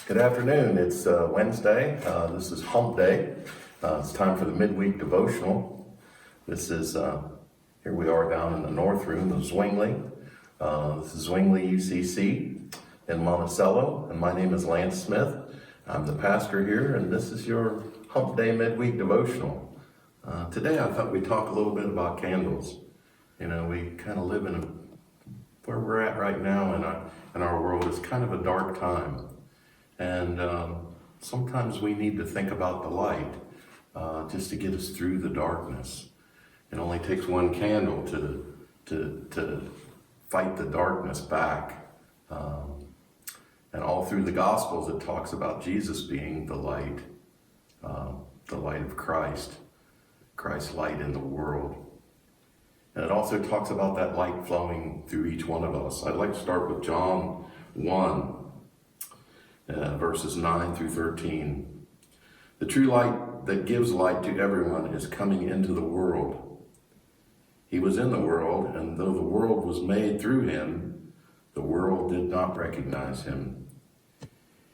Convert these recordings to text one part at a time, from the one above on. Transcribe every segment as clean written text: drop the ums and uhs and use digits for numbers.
Good afternoon. It's Wednesday. This is Hump Day. It's time for the midweek devotional. This is, here we are down in the North Room of Zwingli. This is Zwingli UCC in Monticello, and my name is Lance Smith. I'm the pastor here, and this is your Hump Day midweek devotional. Today I thought we'd talk a little bit about candles. You know, we kind of live where we're at right now in our world is kind of a dark time. And sometimes we need to think about the light just to get us through the darkness. It only takes one candle to fight the darkness back. And all through the Gospels it talks about Jesus being the light of Christ, Christ's light in the world. And it also talks about that light flowing through each one of us. I'd like to start with John 1. Verses 9 through 13. The true light that gives light to everyone is coming into the world. He was in the world, and though the world was made through him, the world did not recognize him.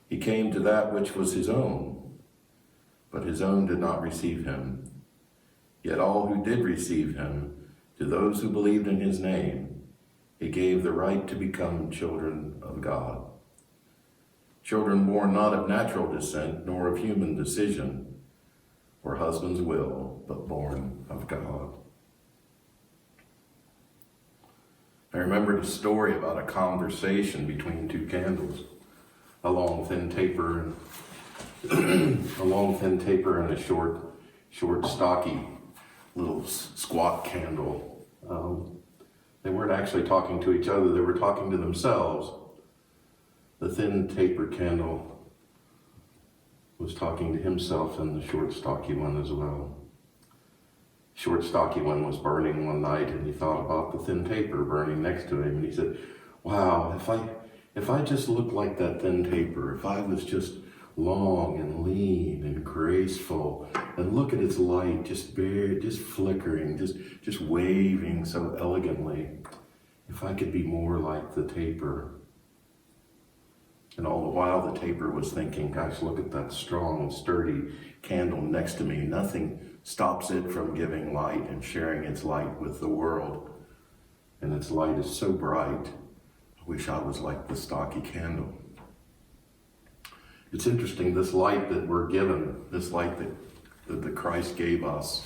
He came to that which was his own, but his own did not receive him. Yet all who did receive him, to those who believed in his name, he gave the right to become children of God. Children born not of natural descent, nor of human decision, or husband's will, but born of God. I remembered a story about a conversation between two candles, a long thin taper and a short, stocky, little squat candle. They weren't actually talking to each other; they were talking to themselves. The thin taper candle was talking to himself, and the short stocky one as well. Short stocky one was burning one night, and he thought about the thin taper burning next to him, and he said, wow, if I just looked like that thin taper, if I was just long and lean and graceful, and look at its light just flickering, just waving so elegantly, if I could be more like the taper. And all the while the taper was thinking, gosh, look at that strong and sturdy candle next to me. Nothing stops it from giving light and sharing its light with the world. And its light is so bright, I wish I was like the stocky candle. It's interesting, this light that we're given, this light that Christ gave us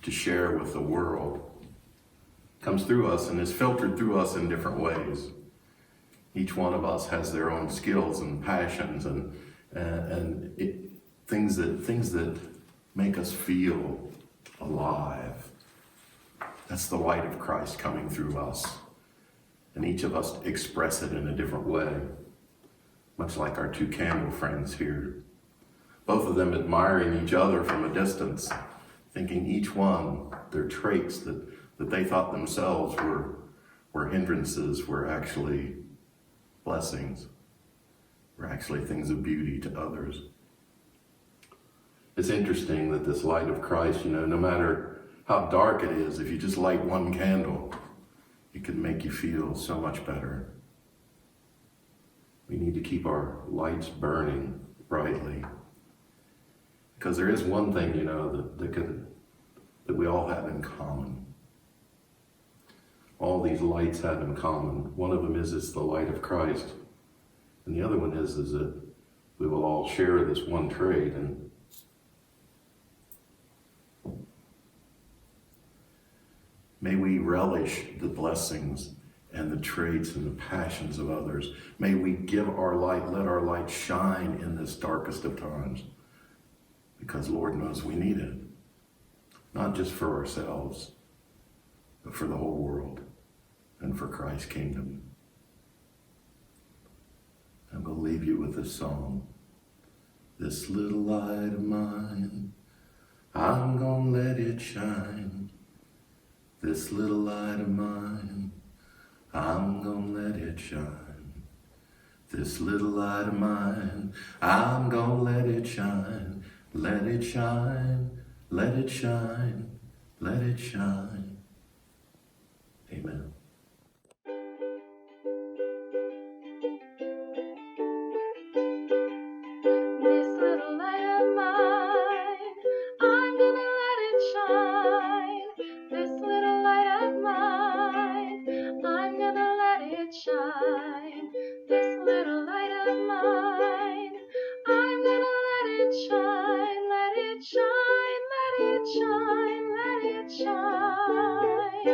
to share with the world, comes through us and is filtered through us in different ways. Each one of us has their own skills and passions and things that make us feel alive. That's the light of Christ coming through us. And each of us express it in a different way, much like our two candle friends here. Both of them admiring each other from a distance, thinking each one, their traits that they thought themselves were hindrances, were actually blessings, were actually things of beauty to others. It's interesting that this light of Christ, no matter how dark it is, if you just light one candle, it can make you feel so much better. We need to keep our lights burning brightly, because there is one thing, that we all have in common. All these lights have in common. One of them is it's the light of Christ. And the other one is that we will all share this one trait. And may we relish the blessings and the traits and the passions of others. May we give our light, let our light shine in this darkest of times. Because Lord knows we need it. Not just for ourselves, but for the whole world and for Christ's kingdom. I'm going to leave you with this song. This little light of mine, I'm going to let it shine. This little light of mine, I'm going to let it shine. This little light of mine, I'm going to let it shine. Let it shine, let it shine, let it shine. Amen. shine, let it shine.